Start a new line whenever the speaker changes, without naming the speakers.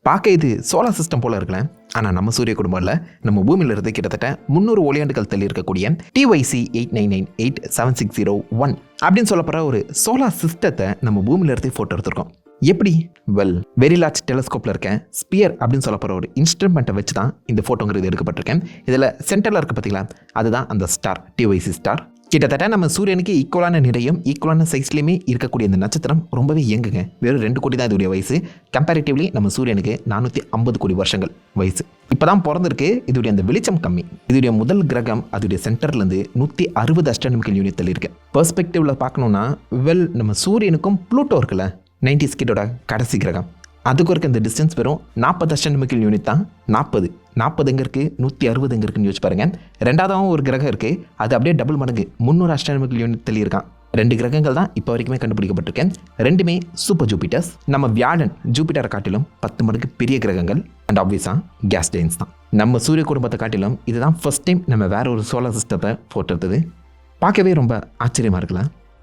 பார்க்க இது solar system போல இருக்கலாம். ஆனால் நம்ம சூரிய குடும்பம் இல்லை. நம்ம பூமியில இருந்து கிட்டத்தட்ட 300 ஒளியாண்டுகள் தள்ளி இருக்கக்கூடிய TYC 89987601 அப்படின்னு சொல்லப்படுற ஒரு சோலார் சிஸ்டத்தை நம்ம பூமியில இருந்து ஃபோட்டோ எடுத்திருக்கோம். எப்படி? வெரி லார்ஜ் டெலஸ்கோப்பில் இருக்கேன் ஸ்பியர் அப்படின்னு சொல்லப்படுற ஒரு இன்ஸ்ட்ருமெண்ட்டை வச்சு தான் இந்த ஃபோட்டோங்கிறது எடுக்கப்பட்டிருக்கேன். இதில் சென்டரில் இருக்க பார்த்தீங்களா, அதுதான் அந்த ஸ்டார், TYC ஸ்டார். கிட்டத்தட்ட நம்ம சூரியனுக்கு ஈக்குவலான நிறையும் ஈக்குவலான சைஸ்லையுமே இருக்கக்கூடிய இந்த நட்சத்திரம் ரொம்பவே இயங்குங்க. வெறும் 2 கோடி தான் இதோடைய வயசு. கம்பேரிட்டிவ்லி நம்ம சூரியனுக்கு 450 கோடி வருஷங்கள் வயசு. இப்போ தான் பிறந்திருக்கு. இதோடைய அந்த வெளிச்சம் கம்மி. இதோடைய முதல் கிரகம் அதோடைய சென்டர்லேருந்து 160 அஸ்ட்ரானமிக்கல் யூனிட் தள்ளி இருக்கு. பெர்ஸ்பெக்டிவ்ல பார்க்கணுன்னா நம்ம சூரியனுக்கும் ப்ளூட்டோ இருக்குல்ல, 90s கிட்டோட கடைசி கிரகம், அதுக்கு இருக்க இந்த டிஸ்டன்ஸ் வெறும் 40 அஸ்ட்ரானமிக்கல் யூனிட் தான். 40 எங்கே இருக்குது, 160 எங்கே இருக்குன்னு யோசிச்சு பாருங்க. ரெண்டாவதாகவும் ஒரு கிரகம் இருக்குது, அது அப்படியே டபுள் மடங்கு 300 அஸ்ட்ரானமிக்கல் யூனிட் தள்ளி இருக்கான். 2 கிரகங்கள் தான் இப்போ வரைக்குமே கண்டுபிடிக்கப்பட்டிருக்கேன். 2மே சூப்பர் ஜூபிட்டர்ஸ். நம்ம வியாழன் ஜூபிட்டரை காட்டிலும் 10 மடங்கு பெரிய கிரகங்கள். அண்ட் ஆப்வியஸாக கேஸ் ஜெயின்ஸ் தான். நம்ம சூரிய குடும்பத்தை காட்டிலும் இதுதான் ஃபர்ஸ்ட் டைம் நம்ம வேற ஒரு சோலார் சிஸ்டத்தை ஃபோட்டோ எடுத்தது. பார்க்கவே ரொம்ப ஆச்சரியமாக இருக்கலாம்.